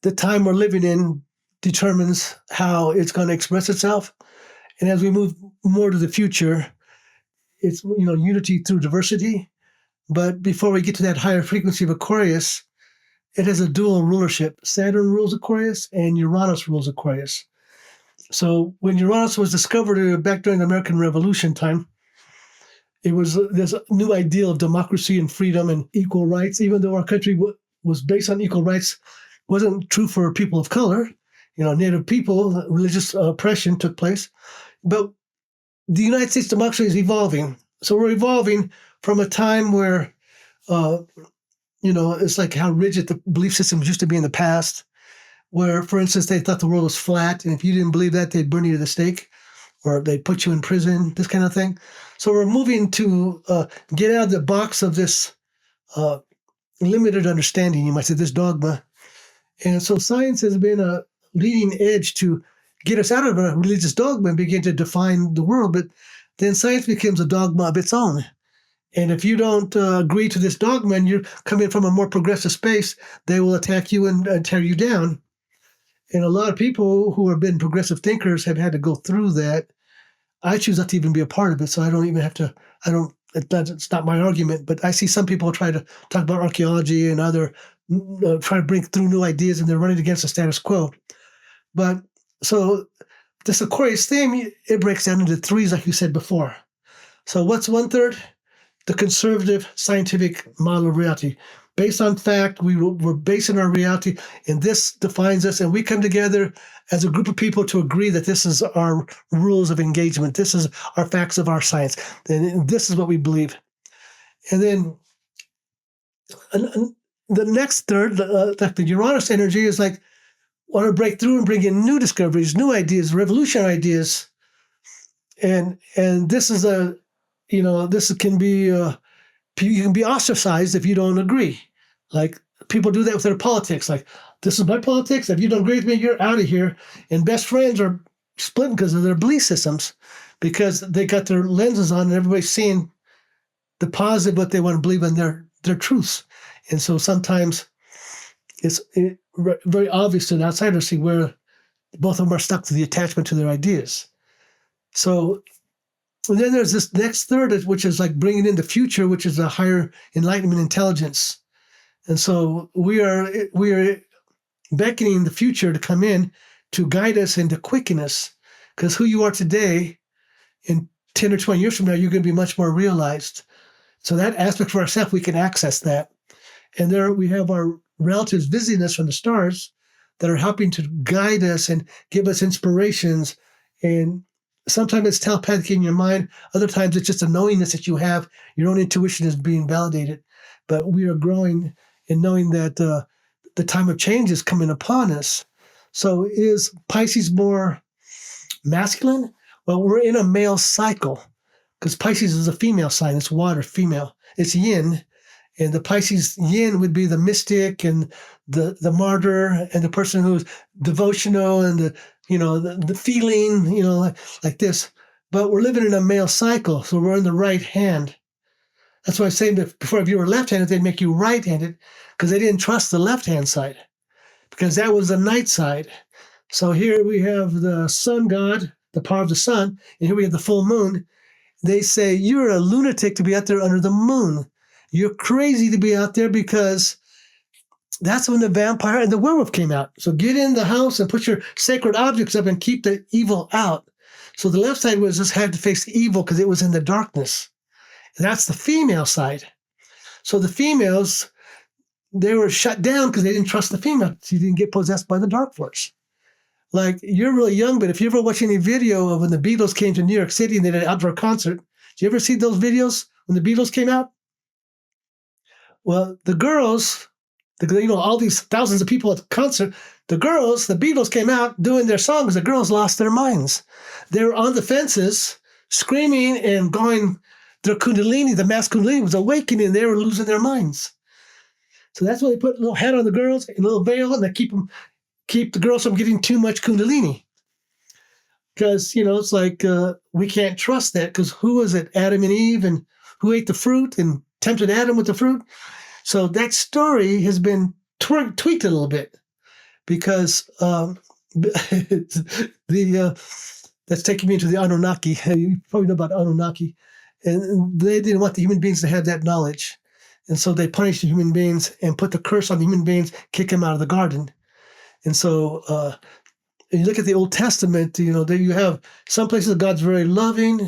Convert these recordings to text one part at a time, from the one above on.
the time we're living in determines how it's going to express itself. And as we move more to the future, it's unity through diversity. But before we get to that higher frequency of Aquarius, it has a dual rulership. Saturn rules Aquarius and Uranus rules Aquarius. So when Uranus was discovered back during the American Revolution time, it was this new ideal of democracy and freedom and equal rights, even though our country was based on equal rights, wasn't true for people of color. Native people, religious oppression took place. But the United States democracy is evolving. So we're evolving from a time where, it's like how rigid the belief systems used to be in the past, where, for instance, they thought the world was flat, and if you didn't believe that, they'd burn you to the stake, or they'd put you in prison, this kind of thing. So we're moving to get out of the box of this limited understanding, you might say, this dogma. And so science has been a leading edge to get us out of a religious dogma and begin to define the world. But then science becomes a dogma of its own. And if you don't agree to this dogma and you're coming from a more progressive space, they will attack you and tear you down. And a lot of people who have been progressive thinkers have had to go through that. I choose not to even be a part of it, so I don't even have to, it's not my argument, but I see some people try to talk about archaeology and other, try to bring through new ideas, and they're running against the status quo. But so this Aquarius theme, it breaks down into threes, like you said before. So what's 1/3? The conservative scientific model of reality. Based on fact, we're basing our reality, and this defines us, and we come together as a group of people to agree that this is our rules of engagement. This is our facts of our science, and this is what we believe. And then the next third, the Uranus energy, is like, want to break through and bring in new discoveries, new ideas, revolutionary ideas. And this is this can be, you can be ostracized if you don't agree. Like, people do that with their politics. Like, this is my politics. If you don't agree with me, you're out of here. And best friends are splitting because of their belief systems, because they got their lenses on and everybody's seeing the positive, what they want to believe in, their truths. And so sometimes it's very obvious to an outsider to see where both of them are stuck to the attachment to their ideas. So, and then there's this next third, which is like bringing in the future, which is a higher enlightenment intelligence. And so we are beckoning the future to come in to guide us and to quicken us, because who you are today, in 10 or 20 years from now, you're going to be much more realized. So that aspect for ourselves, we can access that. And there we have our relatives visiting us from the stars that are helping to guide us and give us inspirations. And sometimes it's telepathic in your mind. Other times it's just a knowingness that you have. Your own intuition is being validated. But we are growing in knowing that the time of change is coming upon us. So is Pisces more masculine? Well, we're in a male cycle, because Pisces is a female sign. It's water, female. It's yin. And the Pisces yin would be the mystic and the martyr and the person who's devotional and the feeling, like this. But we're living in a male cycle, so we're in the right hand. That's why I was saying before, if you were left-handed, they'd make you right-handed, because they didn't trust the left-hand side, because that was the night side. So here we have the sun god, the power of the sun, and here we have the full moon. They say, you're a lunatic to be out there under the moon. You're crazy to be out there, because that's when the vampire and the werewolf came out. So get in the house and put your sacred objects up and keep the evil out. So the left side was just had to face the evil because it was in the darkness. And that's the female side. So the females, they were shut down because they didn't trust the female. She didn't get possessed by the dark force. Like, you're really young, but if you ever watch any video of when the Beatles came to New York City and they did an outdoor concert, did you ever see those videos when the Beatles came out? Well, the girls, all these thousands of people at the concert, the Beatles came out doing their songs. The girls lost their minds. They were on the fences screaming and going, their kundalini, the mass kundalini was awakening. They were losing their minds. So that's why they put a little hat on the girls, a little veil, and they keep the girls from getting too much kundalini. Because, it's like we can't trust that, because who was it? Adam and Eve, and who ate the fruit and tempted Adam with the fruit? So that story has been tweaked a little bit. because that's taking me into the Anunnaki. You probably know about Anunnaki. And they didn't want the human beings to have that knowledge. And so they punished the human beings and put the curse on the human beings, kick them out of the garden. And so you look at the Old Testament, there you have some places God's very loving,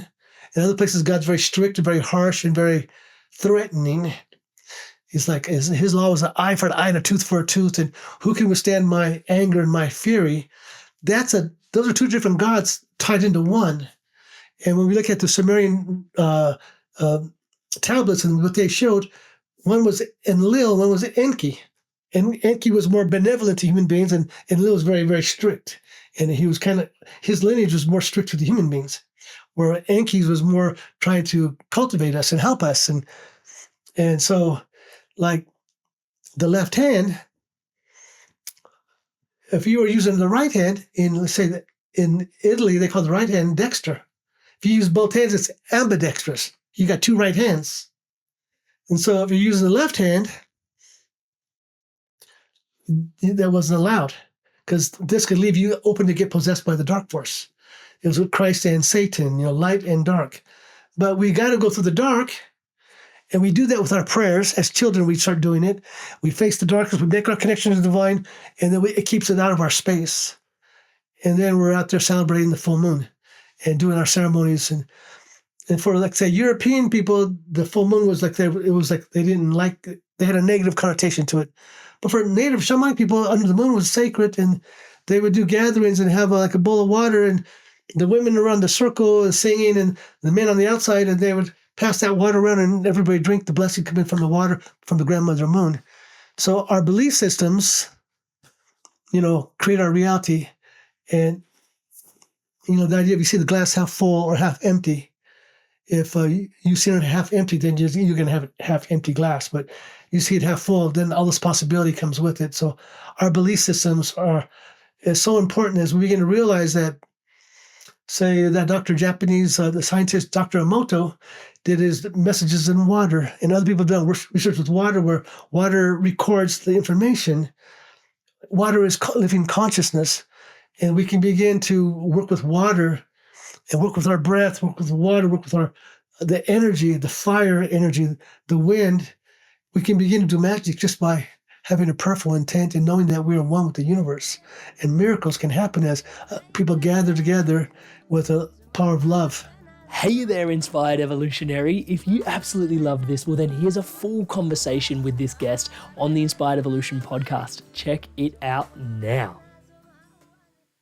and other places God's very strict and very harsh and very threatening. He's like, his law was an eye for an eye and a tooth for a tooth, and who can withstand my anger and my fury? Those are two different gods tied into one. And when we look at the Sumerian tablets and what they showed, one was Enlil, one was Enki. And Enki was more benevolent to human beings, and Enlil was very, very strict. And he was his lineage was more strict to the human beings, where Enki's was more trying to cultivate us and help us. And so, like the left hand, if you were using the right hand, let's say that in Italy, they call the right hand dexter. If you use both hands, it's ambidextrous. You got two right hands. And so if you're using the left hand, that wasn't allowed, because this could leave you open to get possessed by the dark force. It was with Christ and Satan, light and dark. But we got to go through the dark, and we do that with our prayers. As children, we start doing it. We face the darkness, we make our connection to the divine, and then it keeps it out of our space. And then we're out there celebrating the full moon and doing our ceremonies. And for, like, say, European people, the full moon was like, they didn't like it. They had a negative connotation to it. But for native shamanic people, under the moon was sacred, and they would do gatherings and have a bowl of water, and the women around the circle and singing, and the men on the outside, and they would pass that water around, and everybody drink the blessing coming from the water from the grandmother moon. So our belief systems, create our reality. And, the idea of you see the glass half full or half empty. If you see it half empty, then you're going to have a half empty glass. But you see it half full, then all this possibility comes with it. So our belief systems is so important as we begin to realize that, say, that the scientist Dr. Emoto did his messages in water, and other people have done research with water, where water records the information. Water is living consciousness, and we can begin to work with water and work with our breath, work with water, work with the energy, the fire energy, the wind. We can begin to do magic just by having a prayerful intent and knowing that we are one with the universe. And miracles can happen as people gather together with a power of love. Hey there, Inspired Evolutionary. If you absolutely loved this, well then here's a full conversation with this guest on the Inspired Evolution podcast. Check it out now.